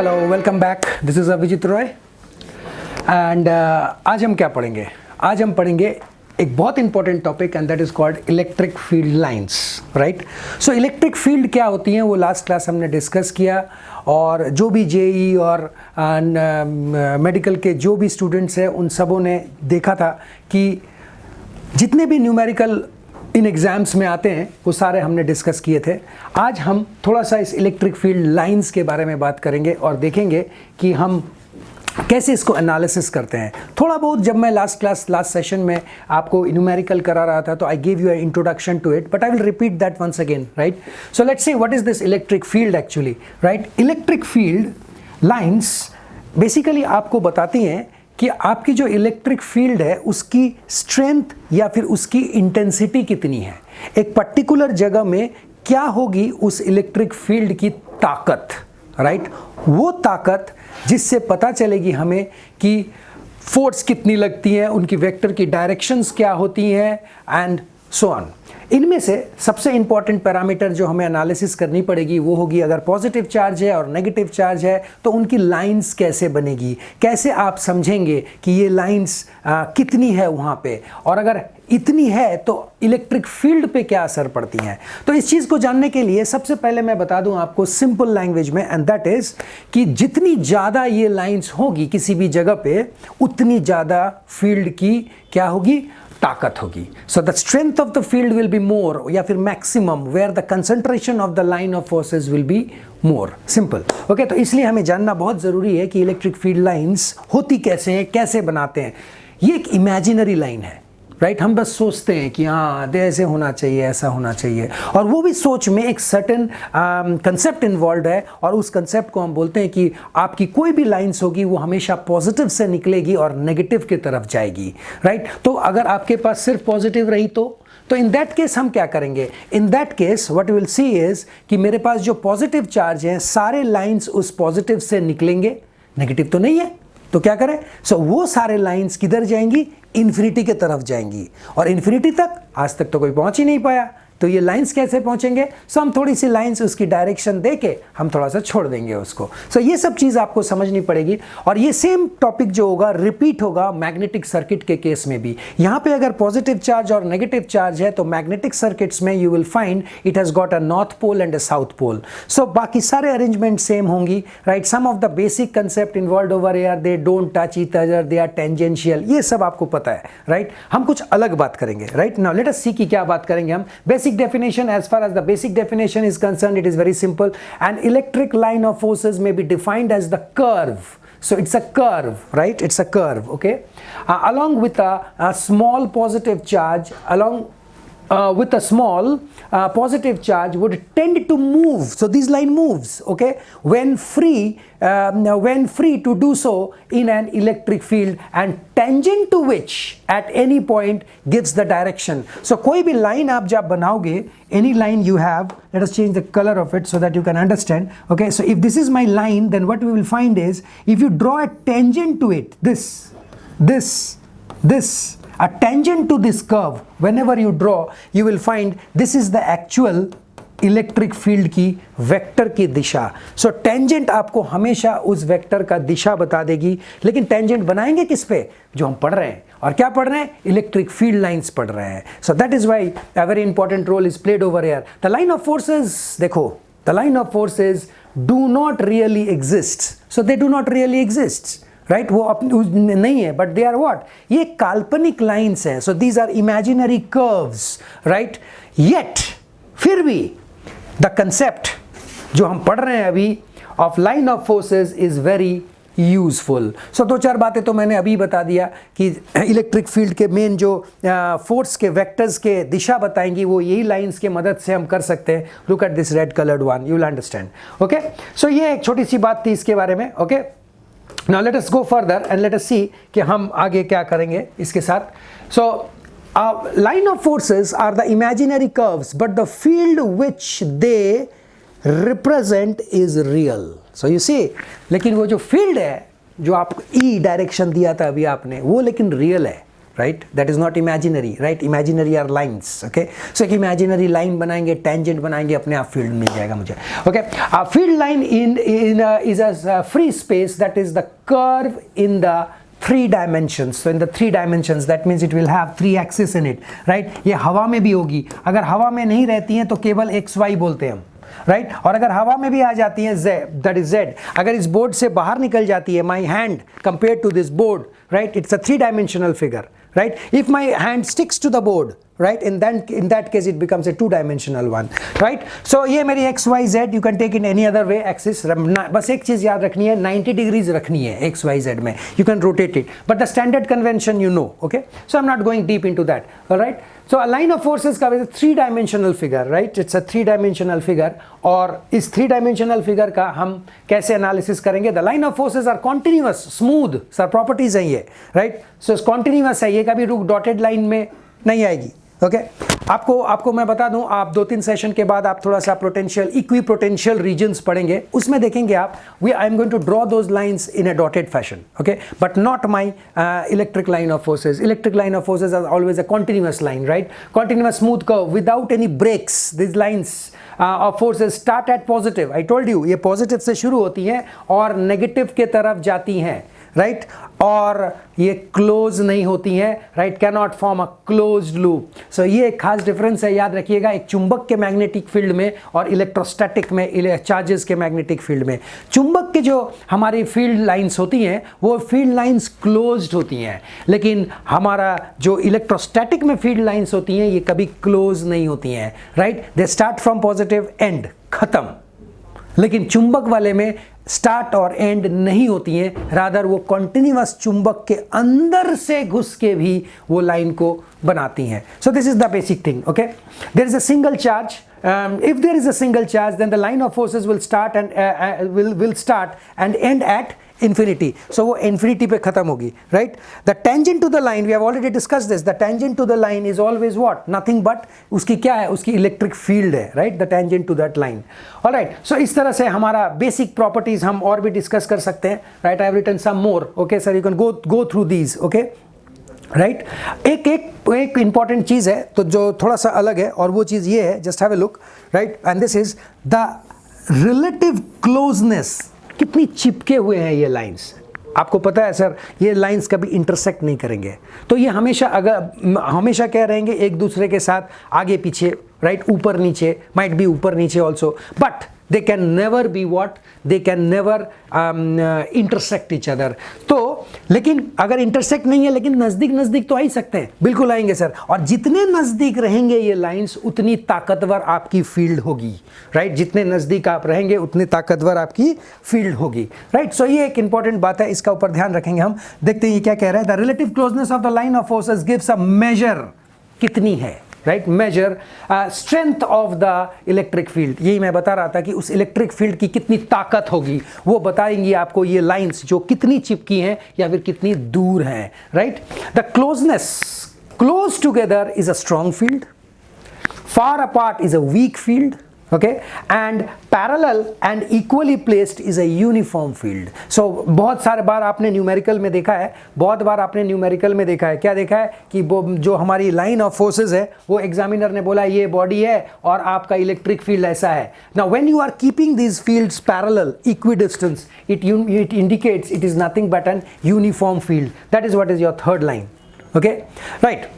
Hello, welcome back. This is Abhijit Roy and आज हम क्या पढ़ेंगे? आज हम पढ़ेंगे एक बहुत important topic and that is called electric field lines, right? So electric field क्या होती हैं वो लास्ट क्लास हमने डिस्कस किया, और जो भी जेई और मेडिकल के जो भी स्टूडेंट्स हैं उन सबों ने देखा था कि जितने भी न्यूमेरिकल इन एग्ज़ाम्स में आते हैं वो सारे हमने डिस्कस किए थे। आज हम थोड़ा सा इस इलेक्ट्रिक फील्ड लाइंस के बारे में बात करेंगे और देखेंगे कि हम कैसे इसको एनालिसिस करते हैं। थोड़ा बहुत जब मैं लास्ट सेशन में आपको न्यूमेरिकल करा रहा था तो I give you an introduction to it, but I will repeat that once again, right? So let's see what is this electric field actually, right? Electric field lines basically आपको बताती हैं कि आपकी जो इलेक्ट्रिक फील्ड है उसकी strength या फिर उसकी इंटेंसिटी कितनी है, एक पर्टिकुलर जगह में क्या होगी उस इलेक्ट्रिक फील्ड की ताकत, राइट? वो ताकत जिससे पता चलेगी हमें कि फोर्स कितनी लगती है, उनकी वेक्टर की डायरेक्शंस क्या होती हैं एंड सो ऑन। इनमें से सबसे इंपॉर्टेंट पैरामीटर जो हमें एनालिसिस करनी पड़ेगी वो होगी, अगर पॉजिटिव चार्ज है और नेगेटिव चार्ज है तो उनकी लाइंस कैसे बनेगी, कैसे आप समझेंगे कि ये लाइंस कितनी है वहाँ पे, और अगर इतनी है तो इलेक्ट्रिक फील्ड पे क्या असर पड़ती हैं। तो इस चीज़ को जानने के लिए सबसे पहले मैं बता दूं आपको सिंपल लैंग्वेज में, एंड दैट इज़ कि जितनी ज़्यादा ये लाइंस होगी किसी भी जगह पे उतनी ज़्यादा फील्ड की क्या होगी, ताकत होगी। So the strength of the field will be more या फिर maximum where the concentration of the line of forces will be more. Simple, okay? तो इसलिए हमें जानना बहुत ज़रूरी है कि इलेक्ट्रिक फील्ड लाइंस होती कैसे हैं, कैसे बनाते हैं। ये एक इमेजिनरी लाइन है, राइट? हम बस सोचते हैं कि हाँ ऐसे होना चाहिए, ऐसा होना चाहिए, और वो भी सोच में एक सर्टेन कंसेप्ट इन्वॉल्व है, और उस कंसेप्ट को हम बोलते हैं कि आपकी कोई भी लाइंस होगी वो हमेशा पॉजिटिव से निकलेगी और नेगेटिव की तरफ जाएगी, राइट? तो अगर आपके पास सिर्फ पॉजिटिव रही तो इन दैट केस हम क्या करेंगे? In that case what you will see is कि मेरे पास जो पॉजिटिव चार्ज हैं सारे लाइंस उस पॉजिटिव से निकलेंगे, नेगेटिव तो नहीं है, तो क्या करें? सो वो सारे लाइंस किधर जाएंगी? इन्फिनिटी के तरफ जाएंगी, और इन्फिनिटी तक आज तक तो कोई पहुंच ही नहीं पाया, तो ये लाइंस कैसे पहुंचेंगे? सो हम थोड़ी सी लाइंस उसकी डायरेक्शन देके हम थोड़ा सा छोड़ देंगे उसको। सो ये सब चीज़ आपको समझनी पड़ेगी, और ये सेम टॉपिक जो होगा रिपीट होगा मैग्नेटिक सर्किट के केस में भी। यहाँ पे अगर पॉजिटिव चार्ज और नेगेटिव चार्ज है तो मैग्नेटिक सर्किट्स में you will find it has got a north pole and a south pole. So बाकी सारे अरेंजमेंट सेम होंगी, right? Some of the basic concept involve over here, they don't touch each other, they are tangential, ये सब आपको पता है, right? हम कुछ अलग बात करेंगे, राइट? नाउ लेट अस सी कि क्या बात करेंगे हम। Basic definition, as far as the basic definition is concerned, it is very simple. An electric line of forces may be defined as the curve. So it's a curve, right? It's a curve, okay? Along with a small positive charge, with a small positive charge would tend to move. So this line moves, okay, when free to do so in an electric field, and tangent to which at any point gives the direction. So कोई भी line आप जब बनाओगे, any line you have, let us change the color of it so that you can understand. Okay, so if this is my line, then what we will find is if you draw a tangent to it, this a tangent to this curve, whenever you draw you will find this is the actual electric field की vector की दिशा। So tangent आपको हमेशा उस vector का दिशा बता देगी, लेकिन tangent बनाएंगे किस पे? जो हम पढ़ रहे हैं, और क्या पढ़ रहे हैं? इलेक्ट्रिक फील्ड लाइंस पढ़ रहे हैं। So that is why a very important role is played over here. The line of forces, देखो, the line of forces do not really exist, so they do not really exist, right? वो अपनी नहीं है, but they are what? ये काल्पनिक lines हैं। So these are imaginary curves, right? Yet फिर भी द कंसेप्ट जो हम पढ़ रहे हैं अभी of line of forces is very useful. So दो चार बातें तो मैंने अभी बता दिया कि इलेक्ट्रिक फील्ड के मेन जो फोर्स के वेक्टर्स के दिशा बताएंगी वो यही लाइंस के मदद से हम कर सकते हैं। Look at this red coloured one, you will understand, okay? So ये एक छोटी सी बात थी इसके बारे में, okay? Now let us go further and let us see कि हम आगे क्या करेंगे इसके साथ। So line of forces are the imaginary curves, but the field which they represent is real. So you see, लेकिन वो जो फील्ड है जो आपको E डायरेक्शन दिया था अभी आपने, वो लेकिन रियल है, right, that is not imaginary, right, imaginary are lines, okay. So एक इमेजिनरी लाइन बनाएंगे, टेंजेंट बनाएंगे, अपने आप फील्ड मिल जाएगा मुझे, okay. Field line in is a free space that is the curve in the 3 dimensions. So in the 3 dimensions that means it will have 3 axes in it, right? ये हवा में भी होगी, अगर हवा में नहीं रहती हैं तो केवल XY बोलते हैं हम, राइट, और अगर हवा में भी आ जाती है Z, दैट इज Z, अगर इस बोर्ड से बाहर निकल जाती है, my hand compare to this board, right, it's a 3 dimensional figure, right? If my hand sticks to the board, right, in that case it becomes a 2 dimensional one, right? So ये मेरी x y z, you can take in any other way axis, बस एक चीज याद रखनी है, 90 degrees रखनी है x y z में, you can rotate it, but the standard convention you know, okay? So I'm not going deep into that, all right? So a line of forces का is a 3 dimensional figure, right? It's a 3 dimensional figure, और इस 3 dimensional figure का हम कैसे analysis करेंगे? The line of forces are continuous, smooth, sir properties हैं ये, right? So continuous है, ये कभी रुक dotted line में नहीं आएगी, ओके। आपको मैं बता दूं, आप 2-3 सेशन के बाद आप थोड़ा सा पोटेंशियल, इक्वी पोटेंशियल रीजन्स पढ़ेंगे, उसमें देखेंगे आप, I am going to draw those lines in a dotted fashion, okay, but not my electric line of forces. Electric line of forces are always a continuous line, right, continuous smooth curve without any breaks. This lines of forces start at positive, I told you, ये positive से शुरू होती हैं और negative के तरफ जाती हैं, राइट, और ये क्लोज नहीं होती हैं, right, can not form a closed loop. So ये एक खास डिफरेंस है, याद रखिएगा, एक चुंबक के मैग्नेटिक फील्ड में और इलेक्ट्रोस्टैटिक में, चार्जेस के मैग्नेटिक फील्ड में। चुंबक के जो हमारी फील्ड लाइंस होती हैं वो फील्ड लाइंस क्लोज्ड होती हैं, लेकिन हमारा जो इलेक्ट्रोस्टैटिक में फील्ड लाइंस होती हैं ये कभी क्लोज नहीं होती हैं, right, they start from positive, and, खत्म। लेकिन चुंबक वाले में स्टार्ट और एंड नहीं होती हैं, रादर वो कॉन्टिन्यूअस चुंबक के अंदर से घुस के भी वो लाइन को बनाती हैं। So this is the basic thing, okay. There is a single charge, if there is a single charge then the line of forces will start and will start and end at infinity. So वो infinity पे खत्म होगी, right? The tangent to the line, we have already discussed this, the tangent to the line is always what? Nothing but उसकी क्या है? उसकी electric field है, right? The tangent to that line. All right. So इस तरह से हमारा basic properties हम और भी discuss कर सकते हैं, right? I have written some more. Okay, sir, you can go through these. Okay. Right, एक इंपॉर्टेंट चीज है तो जो थोड़ा सा अलग है, और वो चीज ये है, just have a look, right, and this is the relative closeness. कितनी चिपके हुए हैं ये लाइंस, आपको पता है सर, ये लाइंस कभी इंटरसेक्ट नहीं करेंगे, तो ये हमेशा क्या रहेंगे, एक दूसरे के साथ आगे पीछे, राइट, ऊपर नीचे, माइट बी ऊपर नीचे also, but they can never be what, they can never intersect each other। तो लेकिन अगर इंटरसेक्ट नहीं है, लेकिन नज़दीक तो आ ही सकते हैं, बिल्कुल आएंगे सर, और जितने नज़दीक रहेंगे ये लाइंस उतनी ताकतवर आपकी फील्ड होगी, राइट, जितने नज़दीक आप रहेंगे उतनी ताकतवर आपकी फील्ड होगी, राइट। सो ये एक इंपॉर्टेंट बात है, इसका ऊपर ध्यान रखेंगे हम। देखते हैं ये क्या कह रहा है, the relative closeness of the line of forces gives a measure, कितनी है, right, measure strength of the electric field. यही मैं बता रहा था कि उस इलेक्ट्रिक फील्ड की कितनी ताकत होगी, वो बताएंगी आपको ये लाइंस जो कितनी चिपकी हैं या फिर कितनी दूर हैं, right. The closeness, close together is a strong field, far apart is a weak field, okay, and parallel and equally placed is a uniform field। so बहुत सारे बार आपने न्यूमेरिकल में देखा है, क्या देखा है कि जो हमारी लाइन ऑफ फोर्सेस है वो एग्जामिनर ने बोला ये बॉडी है और आपका इलेक्ट्रिक फील्ड ऐसा है। now when you are keeping these fields parallel, equidistant, it indicates it is nothing but an uniform field। that is what is your third line, okay, right।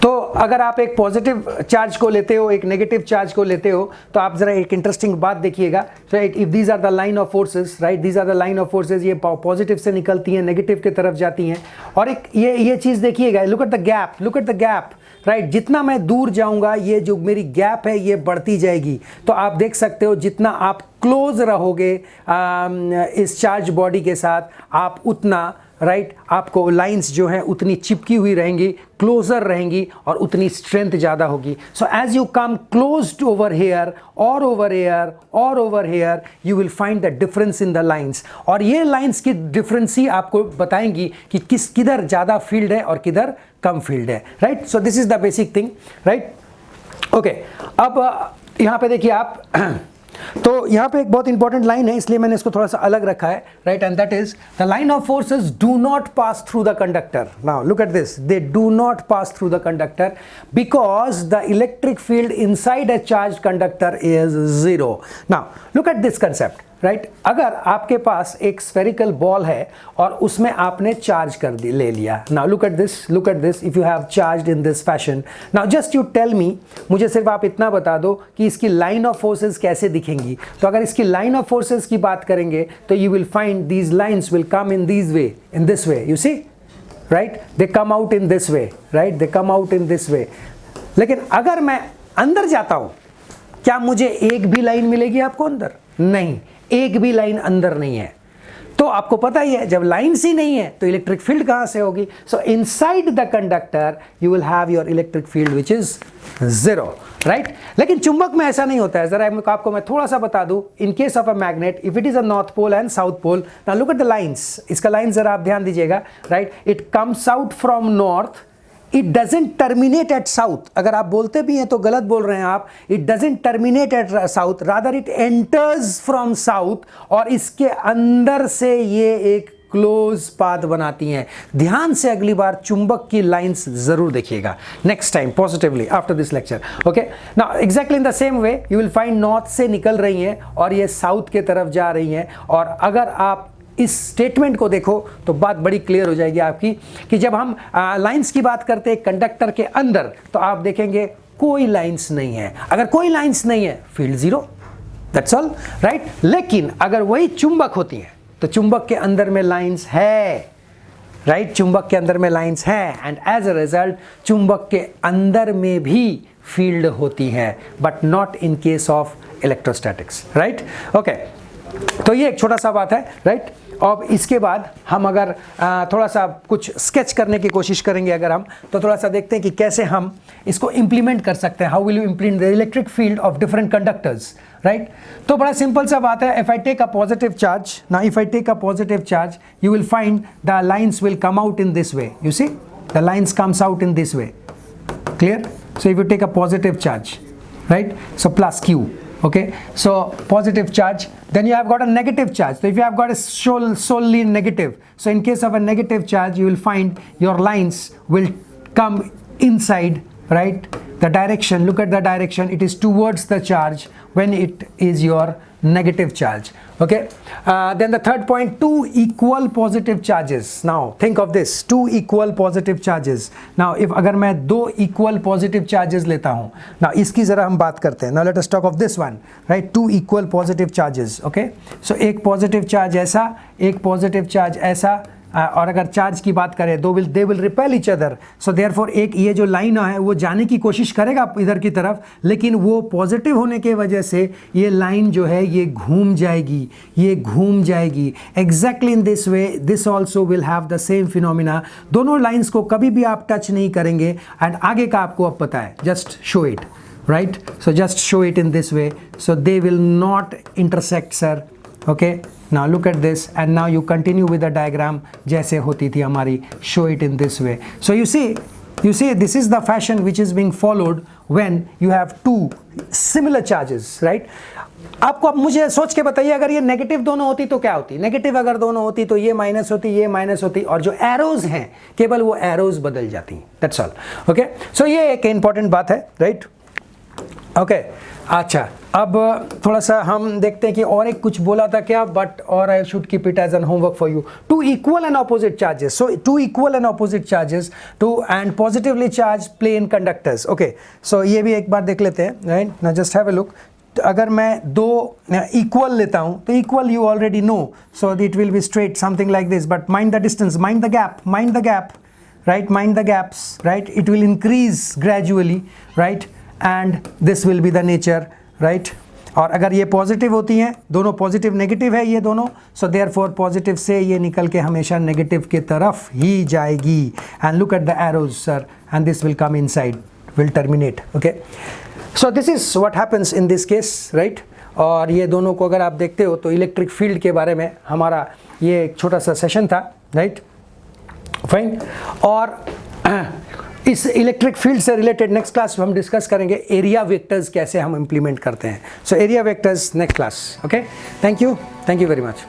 तो अगर आप एक पॉजिटिव चार्ज को लेते हो, एक नेगेटिव चार्ज को लेते हो, तो आप जरा एक इंटरेस्टिंग बात देखिएगा, right, if these are the line of forces, right, these are the line of forces, ये पॉजिटिव से निकलती हैं, नेगेटिव की तरफ जाती हैं, और एक ये चीज़ देखिएगा, look at the gap, right, जितना मैं दूर जाऊंगा ये जो मेरी गैप है ये बढ़ती जाएगी। तो आप देख सकते हो जितना आप क्लोज रहोगे इस चार्ज बॉडी के साथ, आप उतना, राइट, आपको लाइंस जो हैं उतनी चिपकी हुई रहेंगी, क्लोजर रहेंगी, और उतनी स्ट्रेंथ ज़्यादा होगी। So as you come close to over here और ओवर हेयर और over here, you will find the difference in the lines, और ये लाइंस की डिफरेंस ही आपको बताएंगी कि किधर ज़्यादा फील्ड है और किधर कम फील्ड है, right. So this is the basic thing, right, okay. अब यहाँ पे देखिए आप तो यहाँ पे एक बहुत इंपॉर्टेंट लाइन है, इसलिए मैंने इसको थोड़ा सा अलग रखा है, right, and that is the line of forces do not pass through the conductor. Now look at this, they do not pass through the conductor because the electric field inside a charge conductor is zero. Now look at this concept, right. अगर आपके पास एक spherical ball है और उसमें आपने charge कर ले लिया. Now look at this, if you have charged in this fashion. Now just you tell me, मुझे सिर्फ आप इतना बता दो कि इसकी लाइन ऑफ फोर्सेस कैसे दिखेंगी. तो अगर इसकी लाइन ऑफ फोर्सेस की बात करेंगे तो you will find these lines will come in this way, you see, right, they come out in this way, right, they come out in this way. लेकिन अगर मैं अंदर जाता हूं, क्या मुझे एक भी लाइन मिलेगी आपको अंदर? नहीं, एक भी लाइन अंदर नहीं है. तो आपको पता ही है, जब लाइन्स ही नहीं है तो इलेक्ट्रिक फील्ड कहां से होगी? सो inside the conductor you will have your electric field which is zero, right. लेकिन चुंबक में ऐसा नहीं होता है. जरा आपको मैं थोड़ा सा बता दूं. In case of a magnet, if it is a north pole and south pole, now look at the lines. इसका लाइन जरा आप ध्यान दीजिएगा, right. It comes out from north, it doesn't terminate at south. अगर आप बोलते भी हैं तो गलत बोल रहे हैं आप. It doesn't terminate at south, rather it enters from south, और इसके अंदर से ये एक क्लोज पाथ बनाती हैं. ध्यान से अगली बार चुंबक की लाइंस जरूर देखिएगा next time positively after this lecture. Okay, now exactly in the same way you will find north से निकल रही हैं और ये साउथ के तरफ जा रही हैं. और अगर आप इस स्टेटमेंट को देखो तो बात बड़ी क्लियर हो जाएगी आपकी कि जब हम लाइंस की बात करते हैं कंडक्टर के अंदर, तो आप देखेंगे कोई लाइंस नहीं है. अगर कोई लाइंस नहीं है, field zero, that's all, right. लेकिन अगर वही चुंबक होती है तो चुंबक के अंदर में लाइंस है, राइट. चुंबक के अंदर में लाइंस है एंड एज अ रिजल्ट चुंबक के अंदर में भी फील्ड होती है, but not in case of electrostatics, right. Okay, तो ये एक छोटा सा बात है, राइट. और इसके बाद हम अगर थोड़ा सा कुछ स्केच करने की कोशिश करेंगे अगर हम, तो थोड़ा सा देखते हैं कि कैसे हम इसको इंप्लीमेंट कर सकते हैं. How will you implement the electric field of different conductors, right. तो बड़ा सिंपल सा बात है. If I take a positive charge, now if I take a positive charge, you will find the lines will come out in this way, you see, the lines comes out in this way, clear. So if you take a positive charge, right, so plus q, okay, so positive charge, then you have got a negative charge. So if you have got a solely negative, so in case of a negative charge you will find your lines will come inside, right, the direction, look at the direction, it is towards the charge when it is your negative charge. Okay, then the third point, two equal positive charges. Now think of this, two equal positive charges. Now if अगर मैं दो equal positive charges लेता हूँ, now इसकी ज़रा हम बात करते हैं. Now let us talk of this one, right, two equal positive charges. Okay, so एक positive charge ऐसा, एक positive charge ऐसा, और अगर चार्ज की बात करें they will repel each other. So therefore एक ये जो लाइन है वो जाने की कोशिश करेगा इधर की तरफ, लेकिन वो पॉजिटिव होने के वजह से ये लाइन जो है ये घूम जाएगी, ये घूम जाएगी. Exactly in this way this also will have the same phenomena. दोनों लाइन्स को कभी भी आप टच नहीं करेंगे एंड आगे का आपको अब पता है. Just show it, right, so just show it in this way, so they will not intersect sir. Okay, now look at this and now you continue with the diagram जैसे होती थी हमारी. Show it in this way. So you see this is the fashion which is being followed when you have two similar charges, right. आपको अब मुझे सोच के बताइए, अगर ये नेगेटिव दोनों होती तो क्या होती? नेगेटिव अगर दोनों होती तो ये माइनस होती, ये माइनस होती, और जो एरोज हैं केवल वो एरोज बदल जाती. That's all. ओके, सो ये एक इंपॉर्टेंट बात है, राइट. ओके, अच्छा, अब थोड़ा सा हम देखते हैं कि और एक कुछ बोला था क्या, बट और I should keep it as an homework for you. Two equal and opposite charges, so two equal and opposite charges two and positively charge plane conductors. Okay, so ये भी एक बार देख लेते हैं, right. Now just have a look. अगर मैं दो इक्वल लेता हूं तो equal you already know, so it will be straight something like this, but mind the distance, mind the gap, right, mind the gaps, right. It will increase gradually, right, and this will be the nature, right. और अगर ये positive होती हैं, दोनों positive negative है ये दोनों, so therefore positive से ये निकल के हमेशा नेगेटिव के तरफ ही जाएगी. And look at the arrows sir, and this will come inside, will terminate. Okay, so this is what happens in this case, right. और ये दोनों को अगर आप देखते हो तो इलेक्ट्रिक फील्ड के बारे में हमारा ये एक छोटा सा सेशन था, राइट. फाइन. और इस इलेक्ट्रिक फील्ड से रिलेटेड नेक्स्ट क्लास में हम डिस्कस करेंगे एरिया वेक्टर्स कैसे हम इंप्लीमेंट करते हैं. So area vectors next class. Okay, thank you very much.